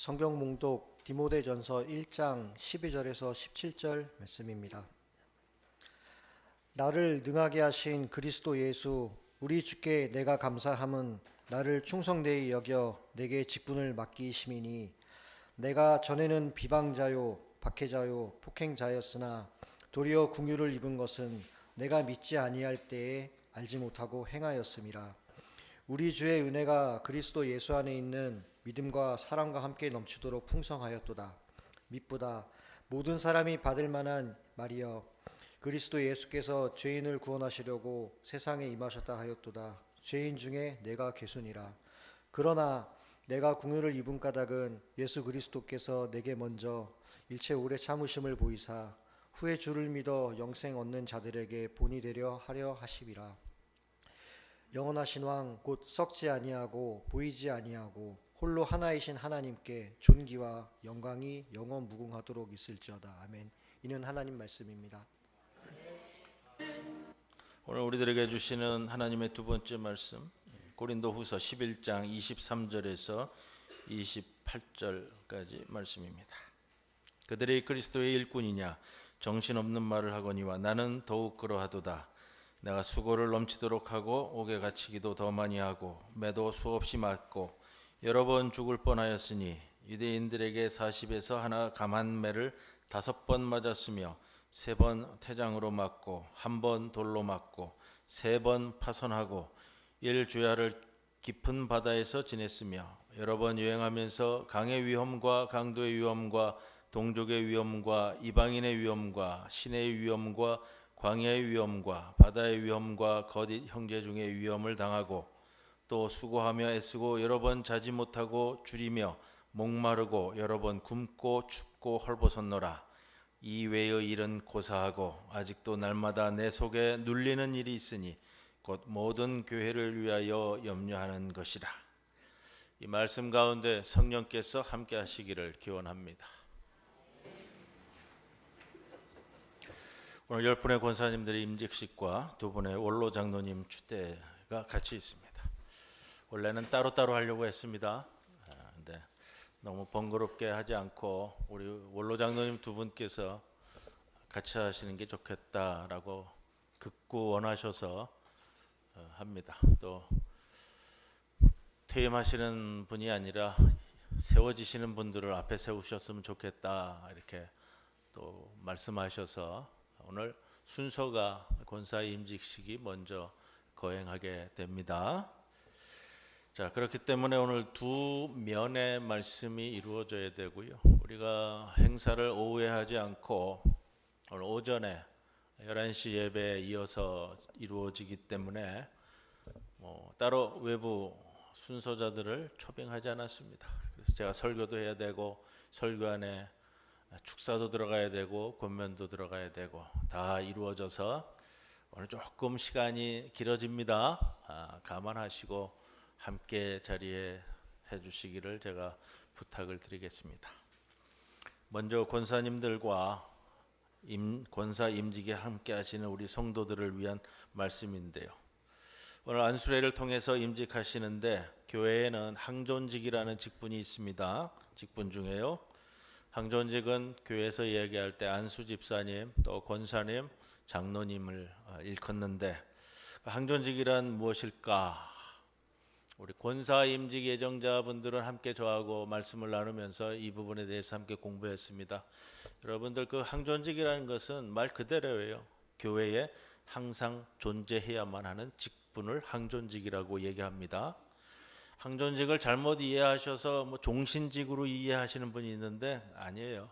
성경 몽독 디모데전서 1장 12절에서 17절 말씀입니다. 나를 능하게 하신 그리스도 예수 우리 주께 내가 감사함은 나를 충성되이 여겨 내게 직분을 맡기심이니 내가 전에는 비방자요 박해자요 폭행자였으나 도리어 긍휼을 입은 것은 내가 믿지 아니할 때에 알지 못하고 행하였음이라. 우리 주의 은혜가 그리스도 예수 안에 있는 믿음과 사랑과 함께 넘치도록 풍성하였도다. 미쁘다. 모든 사람이 받을 만한 말이여 그리스도 예수께서 죄인을 구원하시려고 세상에 임하셨다 하였도다. 죄인 중에 내가 괴순이라. 그러나 내가 긍휼을 입은 까닭은 예수 그리스도께서 내게 먼저 일체 오래 참으심을 보이사 후에 주를 믿어 영생 얻는 자들에게 본이 되려 하려 하심이라. 영원하신 왕 곧 썩지 아니하고 보이지 아니하고 홀로 하나이신 하나님께 존귀와 영광이 영원 무궁하도록 있을지어다. 아멘. 이는 하나님 말씀입니다. 오늘 우리들에게 주시는 하나님의 두 번째 말씀 고린도후서 11장 23절에서 28절까지 말씀입니다. 그들이 그리스도의 일꾼이냐 정신없는 말을 하거니와 나는 더욱 그러하도다. 내가 수고를 넘치도록 하고 옥에 갇히기도 더 많이 하고 매도 수없이 맞고 여러 번 죽을 뻔하였으니 유대인들에게 40에서 하나 감한 매를 5번 맞았으며 3번 태장으로 맞고 1번 돌로 맞고 3번 파손하고 1주야를 깊은 바다에서 지냈으며 여러 번 여행하면서 강의 위험과 강도의 위험과 동족의 위험과 이방인의 위험과 시내의 위험과 광야의 위험과 바다의 위험과 거짓 형제 중에 위험을 당하고 또 수고하며 애쓰고 여러 번 자지 못하고 줄이며 목마르고 여러 번 굶고 춥고 헐벗었노라. 이 외의 일은 고사하고 아직도 날마다 내 속에 눌리는 일이 있으니 곧 모든 교회를 위하여 염려하는 것이라. 이 말씀 가운데 성령께서 함께 하시기를 기원합니다. 오늘 10분의 권사님들의 임직식과 2분의 원로 장로님 추대가 같이 있습니다. 원래는 따로따로 하려고 했습니다. 근데 너무 번거롭게 하지 않고 우리 원로 장로님 2분께서 같이 하시는 게 좋겠다라고 극구 원하셔서 합니다. 또 퇴임하시는 분이 아니라 세워지시는 분들을 앞에 세우셨으면 좋겠다 이렇게 또 말씀하셔서 오늘 순서가 권사 임직식이 먼저 거행하게 됩니다. 자, 그렇기 때문에 오늘 두 면의 말씀이 이루어져야 되고요. 우리가 행사를 오후에 하지 않고 오늘 오전에 11시 예배에 이어서 이루어지기 때문에 따로 외부 순서자들을 초빙하지 않았습니다. 그래서 제가 설교도 해야 되고 설교 안에 축사도 들어가야 되고 권면도 들어가야 되고 다 이루어져서 오늘 조금 시간이 길어집니다. 감안하시고 함께 자리에 해주시기를 제가 부탁을 드리겠습니다. 먼저 권사님들과 권사 임직에 함께 하시는 우리 성도들을 위한 말씀인데요. 오늘 안수례를 통해서 임직하시는데 교회에는 항존직이라는 직분이 있습니다. 직분 중에요. 항존직은 교회에서 얘기할 때 안수 집사님, 또 권사님, 장로님을 일컫는데 항존직이란 무엇일까? 우리 권사 임직 예정자분들은 함께 저하고 말씀을 나누면서 이 부분에 대해서 함께 공부했습니다. 여러분들 그 항존직이라는 것은 말 그대로예요. 교회에 항상 존재해야만 하는 직분을 항존직이라고 얘기합니다. 항존직을 잘못 이해하셔서 종신직으로 이해하시는 분이 있는데 아니에요.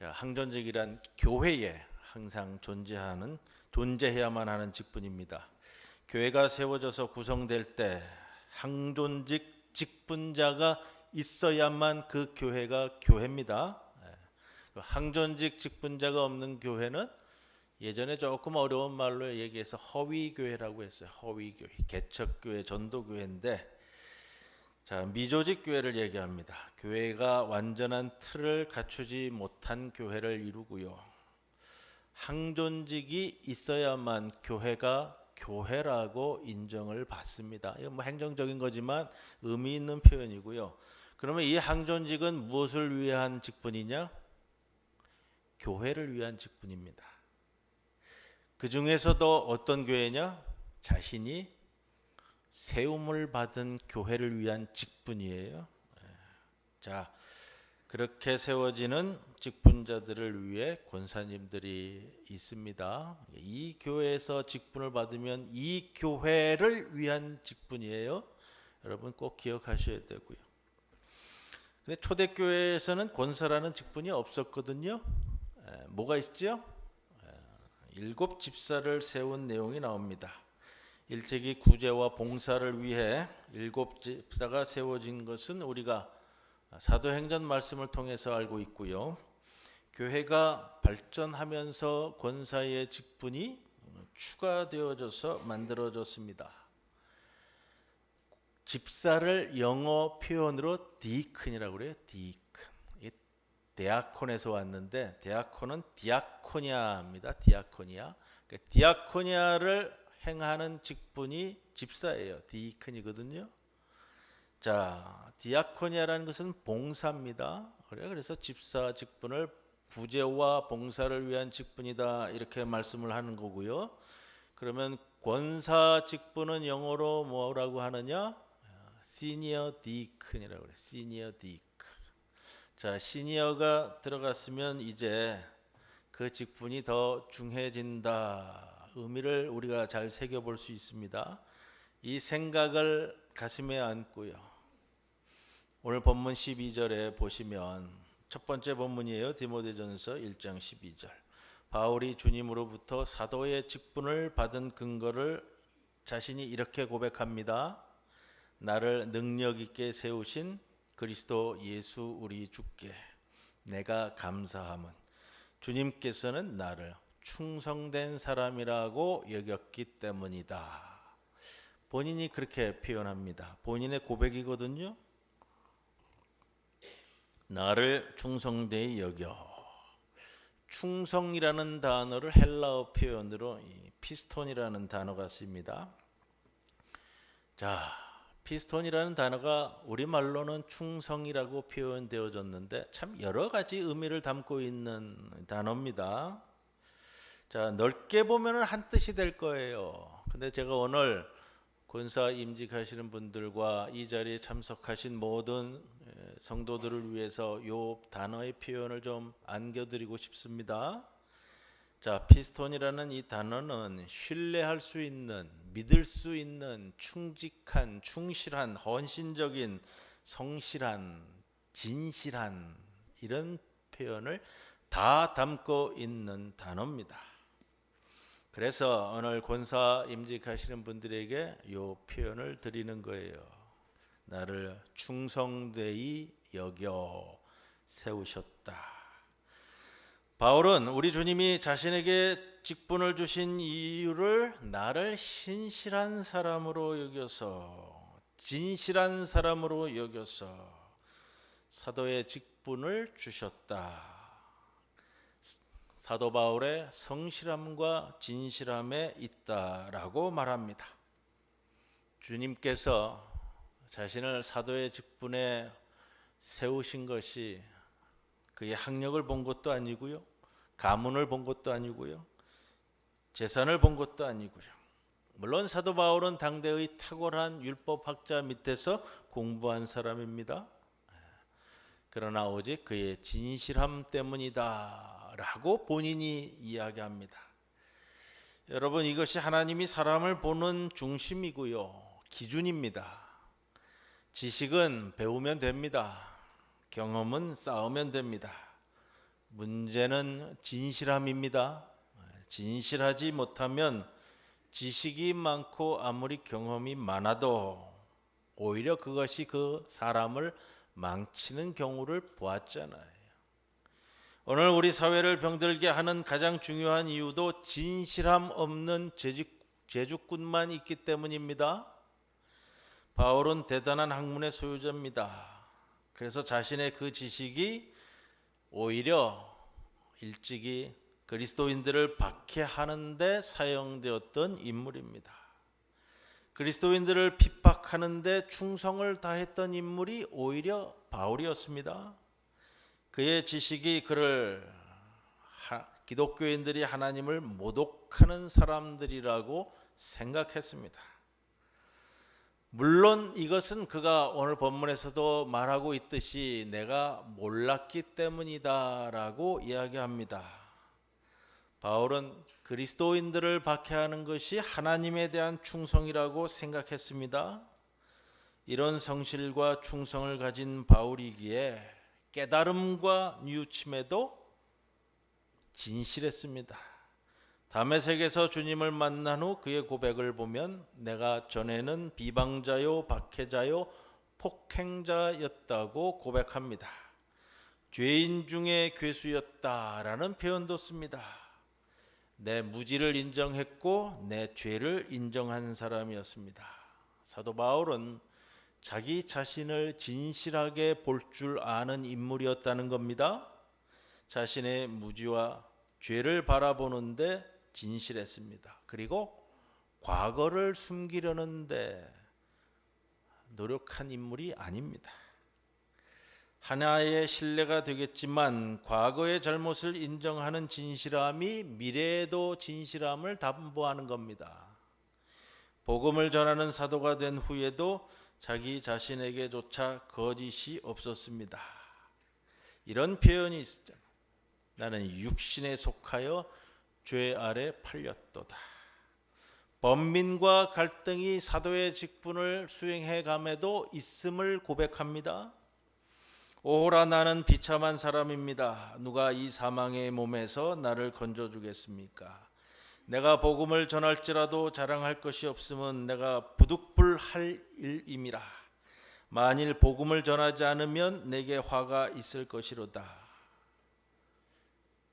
자, 항존직이란 교회에 항상 존재해야만 하는 직분입니다. 교회가 세워져서 구성될 때 항존직 직분자가 있어야만 그 교회가 교회입니다. 항존직 직분자가 없는 교회는 예전에 조금 어려운 말로 얘기해서 허위교회라고 했어요. 허위교회, 개척교회, 전도교회인데 자, 미조직 교회를 얘기합니다. 교회가 완전한 틀을 갖추지 못한 교회를 이루고요. 항존직이 있어야만 교회가 교회라고 인정을 받습니다. 이건 행정적인 거지만 의미 있는 표현이고요. 그러면 이 항존직은 무엇을 위한 직분이냐? 교회를 위한 직분입니다. 그 중에서도 어떤 교회냐? 자신이 세움을 받은 교회를 위한 직분이에요. 자, 그렇게 세워지는 직분자들을 위해 권사님들이 있습니다. 이 교회에서 직분을 받으면 이 교회를 위한 직분이에요. 여러분 꼭 기억하셔야 되고요. 근데 초대교회에서는 권사라는 직분이 없었거든요. 뭐가 있죠? 7 집사를 세운 내용이 나옵니다. 일찍이 구제와 봉사를 위해 7 집사가 세워진 것은 우리가 사도행전 말씀을 통해서 알고 있고요. 교회가 발전하면서 권사의 직분이 추가되어져서 만들어졌습니다. 집사를 영어 표현으로 디큰이라고 그래요. 디큰. 데아콘에서 왔는데 데아콘은 디아코니아입니다. 디아코니아. 그러니까 디아코니아를 행하는 직분이 집사예요. 디큰이거든요. 자, 디아코니아라는 것은 봉사입니다. 그래서 집사 직분을 부제와 봉사를 위한 직분이다 이렇게 말씀을 하는 거고요. 그러면 권사 직분은 영어로 뭐라고 하느냐? 시니어 디큰이라고 그래요. 시니어 디큰. 자, 시니어가 들어갔으면 이제 그 직분이 더 중해진다. 의미를 우리가 잘 새겨볼 수 있습니다. 이 생각을 가슴에 안고요. 오늘 본문 12절에 보시면 첫 번째 본문이에요. 디모데전서 1장 12절. 바울이 주님으로부터 사도의 직분을 받은 근거를 자신이 이렇게 고백합니다. 나를 능력 있게 세우신 그리스도 예수 우리 주께 내가 감사함은 주님께서는 나를 충성된 사람이라고 여겼기 때문이다. 본인이 그렇게 표현합니다. 본인의 고백이거든요. 나를 충성되이 여겨. 충성이라는 단어를 헬라어 표현으로 피스톤이라는 단어가 씁니다. 자, 피스톤이라는 단어가 우리말로는 충성이라고 표현되어졌는데 참 여러 가지 의미를 담고 있는 단어입니다. 자, 넓게 보면 한 뜻이 될 거예요. 근데 제가 오늘 권사 임직하시는 분들과 이 자리에 참석하신 모든 성도들을 위해서 이 단어의 표현을 좀 안겨드리고 싶습니다. 자, 피스톤이라는 이 단어는 신뢰할 수 있는, 믿을 수 있는, 충직한, 충실한, 헌신적인, 성실한, 진실한 이런 표현을 다 담고 있는 단어입니다. 그래서 오늘 권사 임직하시는 분들에게 이 표현을 드리는 거예요. 나를 충성되이 여겨 세우셨다. 바울은 우리 주님이 자신에게 직분을 주신 이유를 나를 신실한 사람으로 여겨서 진실한 사람으로 여겨서 사도의 직분을 주셨다. 사도 바울의 성실함과 진실함에 있다라고 말합니다. 주님께서 자신을 사도의 직분에 세우신 것이 그의 학력을 본 것도 아니고요. 가문을 본 것도 아니고요. 재산을 본 것도 아니고요. 물론 사도 바울은 당대의 탁월한 율법학자 밑에서 공부한 사람입니다. 그러나 오직 그의 진실함 때문이다 라고 본인이 이야기합니다. 여러분, 이것이 하나님이 사람을 보는 중심이고요. 기준입니다. 지식은 배우면 됩니다. 경험은 쌓으면 됩니다. 문제는 진실함입니다. 진실하지 못하면 지식이 많고 아무리 경험이 많아도 오히려 그것이 그 사람을 망치는 경우를 보았잖아요. 오늘 우리 사회를 병들게 하는 가장 중요한 이유도 진실함 없는 재주꾼만 있기 때문입니다. 바울은 대단한 학문의 소유자입니다. 그래서 자신의 그 지식이 오히려 일찍이 그리스도인들을 박해하는 데 사용되었던 인물입니다. 그리스도인들을 핍박하는데 충성을 다했던 인물이 오히려 바울이었습니다. 그의 지식이 그를 기독교인들이 하나님을 모독하는 사람들이라고 생각했습니다. 물론 이것은 그가 오늘 본문에서도 말하고 있듯이 내가 몰랐기 때문이다라고 이야기합니다. 바울은 그리스도인들을 박해하는 것이 하나님에 대한 충성이라고 생각했습니다. 이런 성실과 충성을 가진 바울이기에 깨달음과 뉘우침에도 진실했습니다. 다메섹에서 주님을 만난 후 그의 고백을 보면 내가 전에는 비방자요 박해자요 폭행자였다고 고백합니다. 죄인 중에 괴수였다라는 표현도 씁니다. 내 무지를 인정했고 내 죄를 인정한 사람이었습니다. 사도 바울은 자기 자신을 진실하게 볼 줄 아는 인물이었다는 겁니다. 자신의 무지와 죄를 바라보는데 진실했습니다. 그리고 과거를 숨기려는데 노력한 인물이 아닙니다. 하나의 신뢰가 되겠지만 과거의 잘못을 인정하는 진실함이 미래에도 진실함을 담보하는 겁니다. 복음을 전하는 사도가 된 후에도 자기 자신에게조차 거짓이 없었습니다. 이런 표현이 있었잖아요. 나는 육신에 속하여 죄 아래 팔렸도다. 범민과 갈등이 사도의 직분을 수행해 감에도 있음을 고백합니다. 오호라 나는 비참한 사람입니다. 누가 이 사망의 몸에서 나를 건져주겠습니까? 내가 복음을 전할지라도 자랑할 것이 없음은 내가 부득불할 일임이라. 만일 복음을 전하지 않으면 내게 화가 있을 것이로다.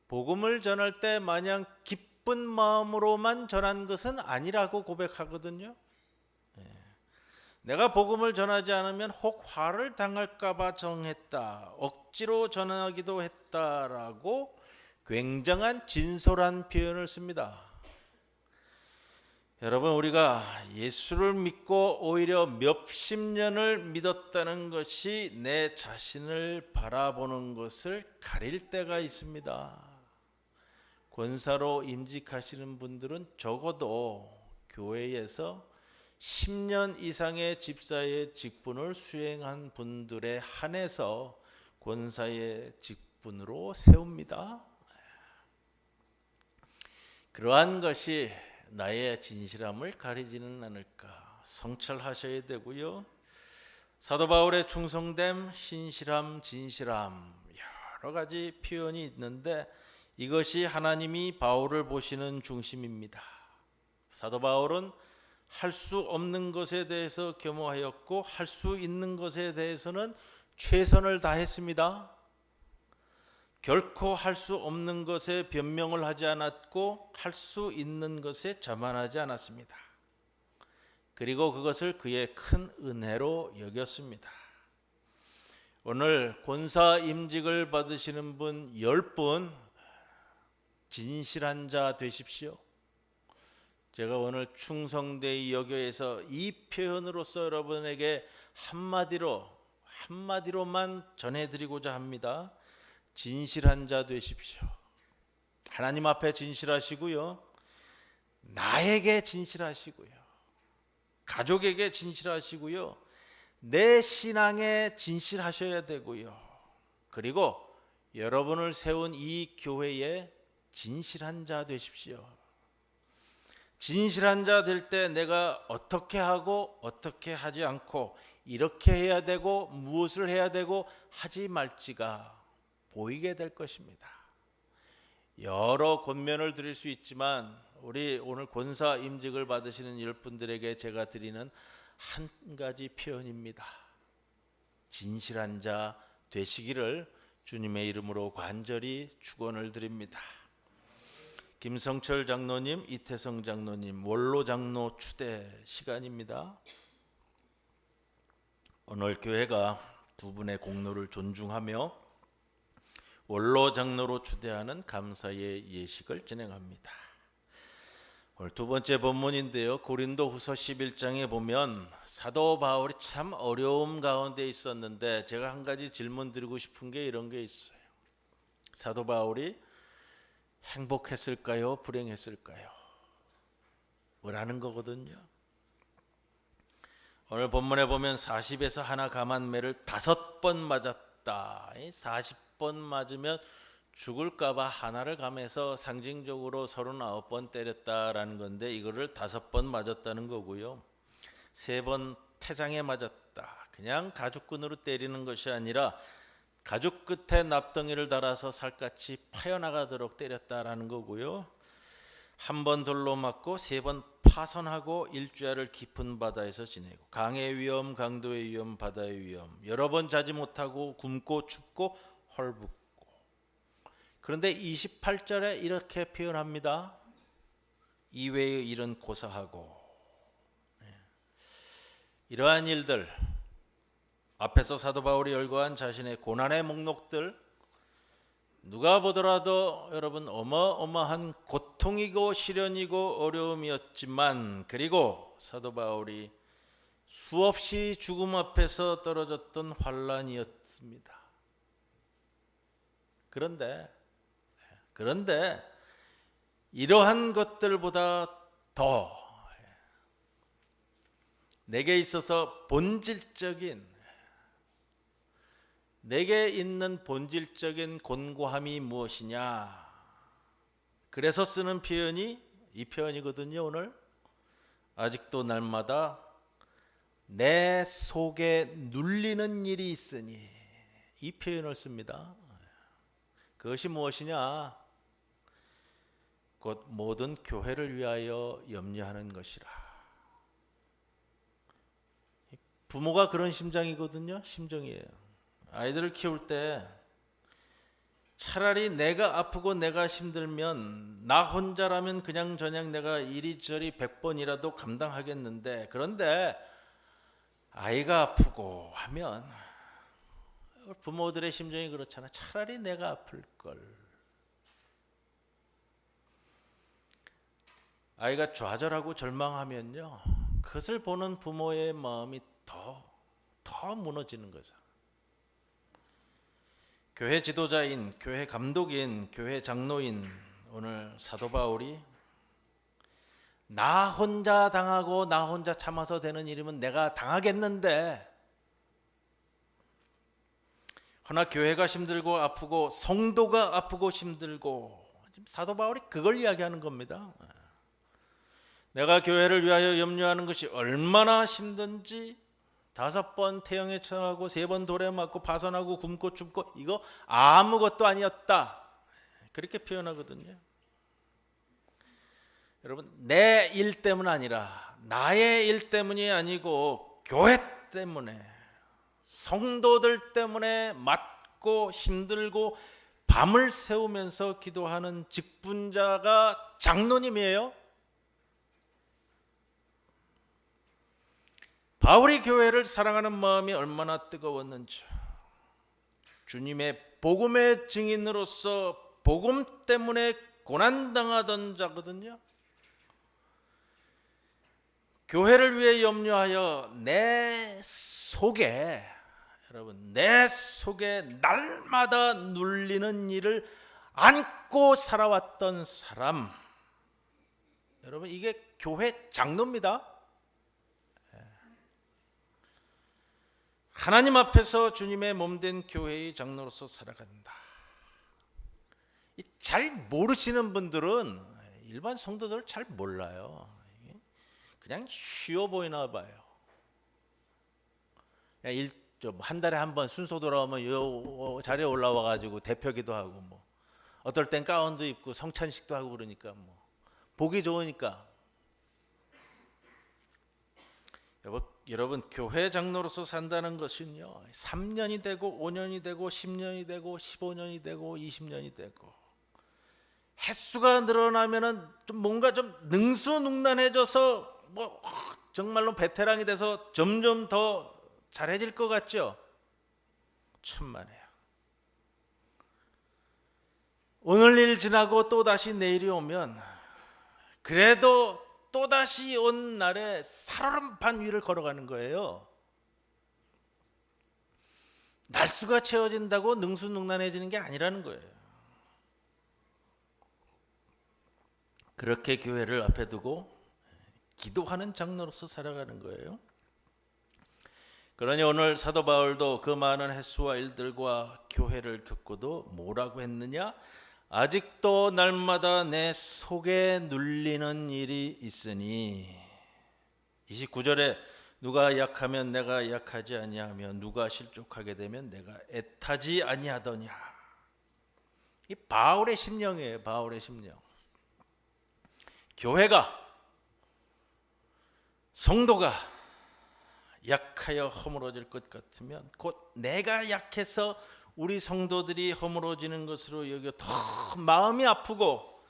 복음을 전할 때 마냥 기쁜 마음으로만 전한 것은 아니라고 고백하거든요. 내가 복음을 전하지 않으면 혹 화를 당할까 봐 정했다. 억지로 전하기도 했다라고 굉장한 진솔한 표현을 씁니다. 여러분, 우리가 예수를 믿고 오히려 몇십 년을 믿었다는 것이 내 자신을 바라보는 것을 가릴 때가 있습니다. 권사로 임직하시는 분들은 적어도 교회에서 10년 이상의 집사의 직분을 수행한 분들에 한해서 권사의 직분으로 세웁니다. 그러한 것이 나의 진실함을 가리지는 않을까 성찰하셔야 되고요. 사도 바울의 충성됨, 신실함, 진실함 여러 가지 표현이 있는데 이것이 하나님이 바울을 보시는 중심입니다. 사도 바울은 할 수 없는 것에 대해서 겸허하였고 할 수 있는 것에 대해서는 최선을 다했습니다. 결코 할 수 없는 것에 변명을 하지 않았고 할 수 있는 것에 자만하지 않았습니다. 그리고 그것을 그의 큰 은혜로 여겼습니다. 오늘 권사 임직을 받으시는 분 10분 진실한 자 되십시오. 제가 오늘 충성되이 여겨에서 이 표현으로서 여러분에게 한마디로만 전해드리고자 합니다. 진실한 자 되십시오. 하나님 앞에 진실하시고요. 나에게 진실하시고요. 가족에게 진실하시고요. 내 신앙에 진실하셔야 되고요. 그리고 여러분을 세운 이 교회에 진실한 자 되십시오. 진실한 자 될 때 내가 어떻게 하고 어떻게 하지 않고 이렇게 해야 되고 무엇을 해야 되고 하지 말지가 보이게 될 것입니다. 여러 권면을 드릴 수 있지만 우리 오늘 권사 임직을 받으시는 10분들에게 제가 드리는 한 가지 표현입니다. 진실한 자 되시기를 주님의 이름으로 간절히 축원을 드립니다. 김성철 장로님, 이태성 장로님, 원로 장로 추대 시간입니다. 오늘 교회가 두 분의 공로를 존중하며 원로 장로로 추대하는 감사의 예식을 진행합니다. 오늘 두 번째 본문인데요. 고린도후서 11장에 보면 사도 바울이 참 어려움 가운데 있었는데 제가 한 가지 질문 드리고 싶은 게 이런 게 있어요. 사도 바울이 행복했을까요? 불행했을까요? 뭐라는 거거든요. 오늘 본문에 보면 40에서 하나 감한 매를 5번 맞았다. 40번 맞으면 죽을까봐 하나를 감해서 상징적으로 39번 때렸다라는 건데 이거를 5번 맞았다는 거고요. 3번 태장에 맞았다. 그냥 가죽끈으로 때리는 것이 아니라 가죽 끝에 납덩이를 달아서 살갗이 파여나가도록 때렸다라는 거고요. 1번 돌로 맞고 3번 파선하고 일주야를 깊은 바다에서 지내고 강의 위험, 강도의 위험, 바다의 위험 여러 번 자지 못하고 굶고 춥고 헐붓고. 그런데 28절에 이렇게 표현합니다. 이외의 일은 고사하고. 이러한 일들 앞에서 사도 바울이 열거한 자신의 고난의 목록들 누가 보더라도 여러분 어마어마한 고통이고 시련이고 어려움이었지만 그리고 사도 바울이 수없이 죽음 앞에서 떨어졌던 환난이었습니다. 그런데 이러한 것들보다 더 내게 있어서 내게 있는 본질적인 곤고함이 무엇이냐? 그래서 쓰는 표현이 이 표현이거든요. 오늘 아직도 날마다 내 속에 눌리는 일이 있으니 이 표현을 씁니다. 그것이 무엇이냐? 곧 모든 교회를 위하여 염려하는 것이라. 부모가 그런 심정이에요. 아이들을 키울 때 차라리 내가 아프고 내가 힘들면 나 혼자라면 그냥 저냥 내가 이리저리 100번이라도 감당하겠는데 그런데 아이가 아프고 하면 부모들의 심정이 그렇잖아. 차라리 내가 아플 걸. 아이가 좌절하고 절망하면요, 그것을 보는 부모의 마음이 더 무너지는 거죠. 교회 지도자인, 교회 감독인, 교회 장로인 오늘 사도 바울이 나 혼자 당하고 나 혼자 참아서 되는 일이면 내가 당하겠는데 허나 교회가 힘들고 아프고 성도가 아프고 힘들고 지금 사도 바울이 그걸 이야기하는 겁니다. 내가 교회를 위하여 염려하는 것이 얼마나 힘든지 5번 태형에 처하고 3번 돌에 맞고 파선하고 굶고 춥고 이거 아무것도 아니었다. 그렇게 표현하거든요. 여러분 내 일 때문 아니라 나의 일 때문이 아니고 교회 때문에 성도들 때문에 맞고 힘들고 밤을 새우면서 기도하는 직분자가 장로님이에요. 바울이 교회를 사랑하는 마음이 얼마나 뜨거웠는지 주님의 복음의 증인으로서 복음 때문에 고난당하던 자거든요. 교회를 위해 염려하여 내 속에 날마다 눌리는 일을 안고 살아왔던 사람, 여러분 이게 교회 장로입니다. 하나님 앞에서 주님의 몸된 교회의 장로로서 살아간다. 잘 모르시는 분들은 일반 성도들을 잘 몰라요. 그냥 쉬워 보이나 봐요. 한 달에 한 번 순서 돌아오면 이 자리에 올라와 가지고 대표기도 하고 뭐 어떨 땐 가운도 입고 성찬식도 하고 그러니까 뭐 보기 좋으니까. 여러분 교회 장로로서 산다는 것은요 3년이 되고 5년이 되고 10년이 되고 15년이 되고 20년이 되고 횟수가 늘어나면은 좀 뭔가 좀 능수능란해져서 뭐 정말로 베테랑이 돼서 점점 더 잘해질 것 같죠? 천만에요. 오늘 일 지나고 또 다시 내일이 오면 그래도 또다시 온 날에 살얼음판 위를 걸어가는 거예요. 날수가 채워진다고 능수능란해지는 게 아니라는 거예요. 그렇게 교회를 앞에 두고 기도하는 장로로서 살아가는 거예요. 그러니 오늘 사도 바울도 그 많은 횟수와 일들과 교회를 겪고도 뭐라고 했느냐? 아직도 날마다 내 속에 눌리는 일이 있으니. 29절에 누가 약하면 내가 약하지 아니하며 누가 실족하게 되면 내가 애타지 아니하더냐. 이 바울의 심령이에요. 바울의 심령. 교회가, 성도가 약하여 허물어질 것 같으면 곧 내가 약해서 우리 성도들이 허물어지는 것으로 여겨 더 마음이 아프고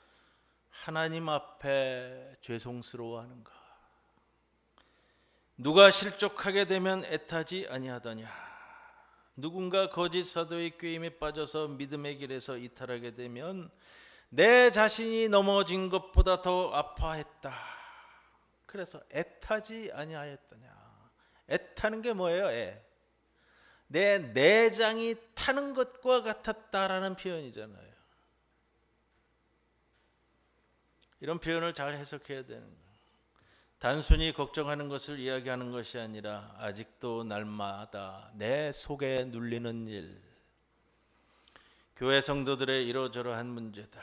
하나님 앞에 죄송스러워하는가. 누가 실족하게 되면 애타지 아니하더냐. 누군가 거짓 사도의 꾀임에 빠져서 믿음의 길에서 이탈하게 되면 내 자신이 넘어진 것보다 더 아파했다. 그래서 애타지 아니하였더냐. 애타는 게 뭐예요? 내 내장이 타는 것과 같았다라는 표현이잖아요. 이런 표현을 잘 해석해야 되는 거예요. 단순히 걱정하는 것을 이야기하는 것이 아니라 아직도 날마다 내 속에 눌리는 일, 교회 성도들의 이러저러한 문제들,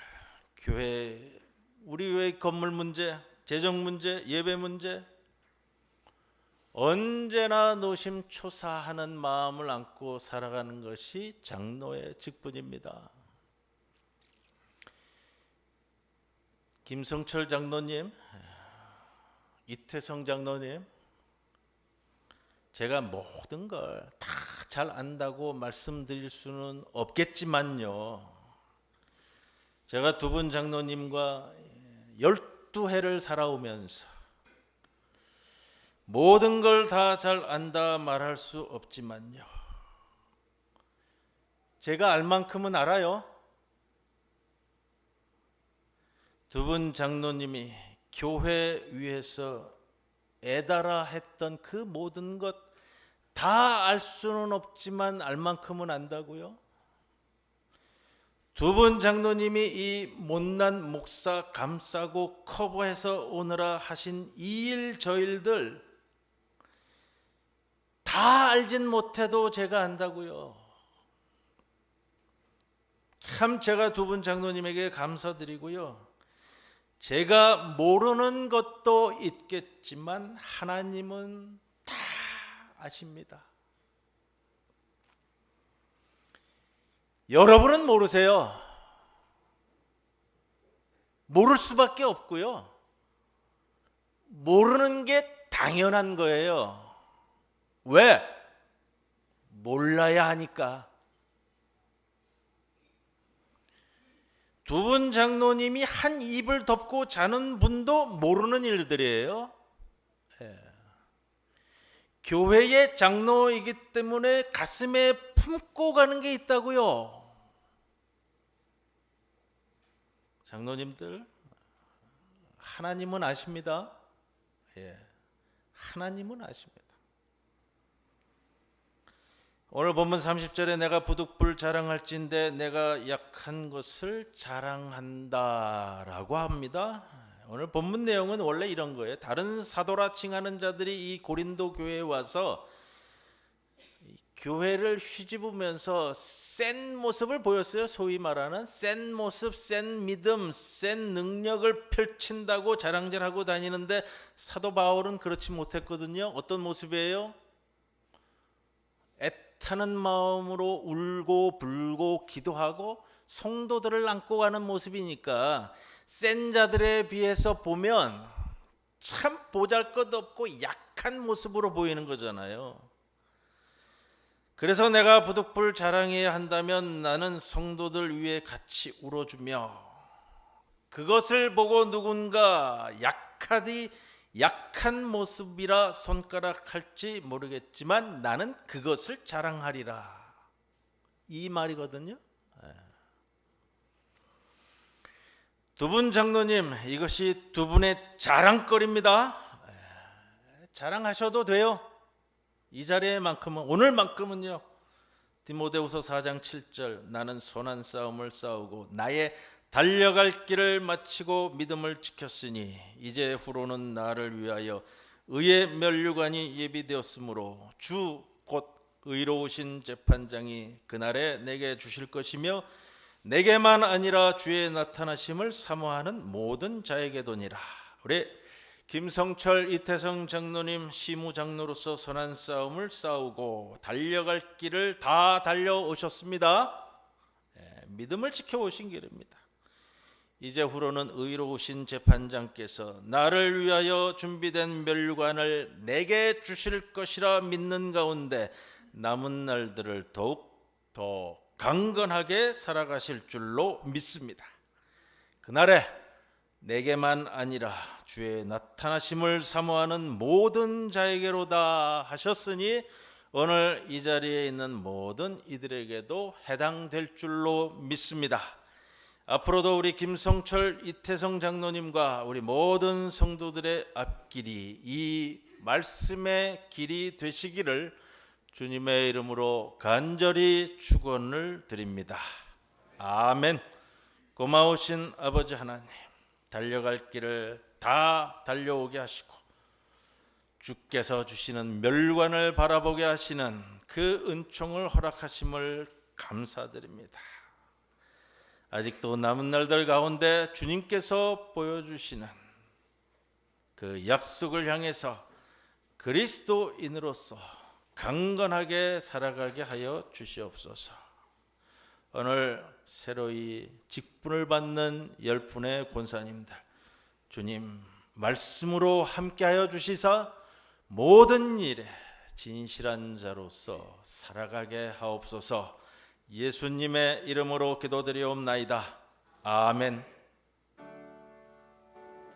교회 우리 왜 건물 문제, 재정 문제, 예배 문제, 언제나 노심초사하는 마음을 안고 살아가는 것이 장로의 직분입니다. 김성철 장로님, 이태성 장로님, 제가 모든 걸 다 잘 안다고 말씀드릴 수는 없겠지만요, 제가 두 분 장로님과 12해를 살아오면서 모든 걸 다 잘 안다 말할 수 없지만요, 제가 알 만큼은 알아요. 두 분 장로님이 교회 위에서 애달아 했던 그 모든 것 다 알 수는 없지만 알 만큼은 안다고요. 두 분 장로님이 이 못난 목사 감싸고 커버해서 오느라 하신 이 일 저 일들 다 알진 못해도 제가 안다고요. 참 제가 두 분 장로님에게 감사드리고요. 제가 모르는 것도 있겠지만 하나님은 다 아십니다. 여러분은 모르세요. 모를 수밖에 없고요. 모르는 게 당연한 거예요. 왜? 몰라야 하니까. 두 분 장로님이 한 입을 덮고 자는 분도 모르는 일들이에요. 교회의 장로이기 때문에 가슴에 품고 가는 게 있다고요. 장로님들, 하나님은 아십니다. 하나님은 아십니다. 오늘 본문 30절에 내가 부득불 자랑할진대 내가 약한 것을 자랑한다라고 합니다. 오늘 본문 내용은 원래 이런 거예요. 다른 사도라 칭하는 자들이 이 고린도 교회에 와서 교회를 휘집으면서 센 모습을 보였어요. 소위 말하는 센 모습, 센 믿음, 센 능력을 펼친다고 자랑질하고 다니는데 사도 바울은 그렇지 못했거든요. 어떤 모습이에요? 애타는 마음으로 울고 불고 기도하고 성도들을 안고 가는 모습이니까 센 자들에 비해서 보면 참 보잘것없고 약한 모습으로 보이는 거잖아요. 그래서 내가 부득불 자랑해야 한다면 나는 성도들 위해 같이 울어주며 그것을 보고 누군가 약한 모습이라 손가락할지 모르겠지만 나는 그것을 자랑하리라. 이 말이거든요. 두 분 장로님, 이것이 두 분의 자랑거리입니다. 자랑하셔도 돼요. 이 자리에만큼은, 오늘만큼은요. 디모데후서 4장 7절, 나는 선한 싸움을 싸우고 나의 달려갈 길을 마치고 믿음을 지켰으니 이제 후로는 나를 위하여 의의 면류관이 예비되었으므로 주 곧 의로우신 재판장이 그날에 내게 주실 것이며 내게만 아니라 주의 나타나심을 사모하는 모든 자에게도니라. 우리 김성철 이태성 장로님 시무 장로로서 선한 싸움을 싸우고 달려갈 길을 다 달려오셨습니다. 믿음을 지켜오신 길입니다. 이제 후로는 의로우신 재판장께서 나를 위하여 준비된 면류관을 내게 주실 것이라 믿는 가운데 남은 날들을 더욱 더 강건하게 살아가실 줄로 믿습니다. 그날에 내게만 아니라 주의 나타나심을 사모하는 모든 자에게로다 하셨으니 오늘 이 자리에 있는 모든 이들에게도 해당될 줄로 믿습니다. 앞으로도 우리 김성철 이태성 장로님과 우리 모든 성도들의 앞길이 이 말씀의 길이 되시기를 주님의 이름으로 간절히 축원을 드립니다. 아멘. 고마우신 아버지 하나님, 달려갈 길을 다 달려오게 하시고 주께서 주시는 멸관을 바라보게 하시는 그 은총을 허락하심을 감사드립니다. 아직도 남은 날들 가운데 주님께서 보여주시는 그 약속을 향해서 그리스도인으로서 강건하게 살아가게 하여 주시옵소서. 오늘 새로이 직분을 받는 10분의 권사님들, 주님 말씀으로 함께하여 주시사 모든 일에 진실한 자로서 살아가게 하옵소서. 예수님의 이름으로 기도드리옵나이다. 아멘.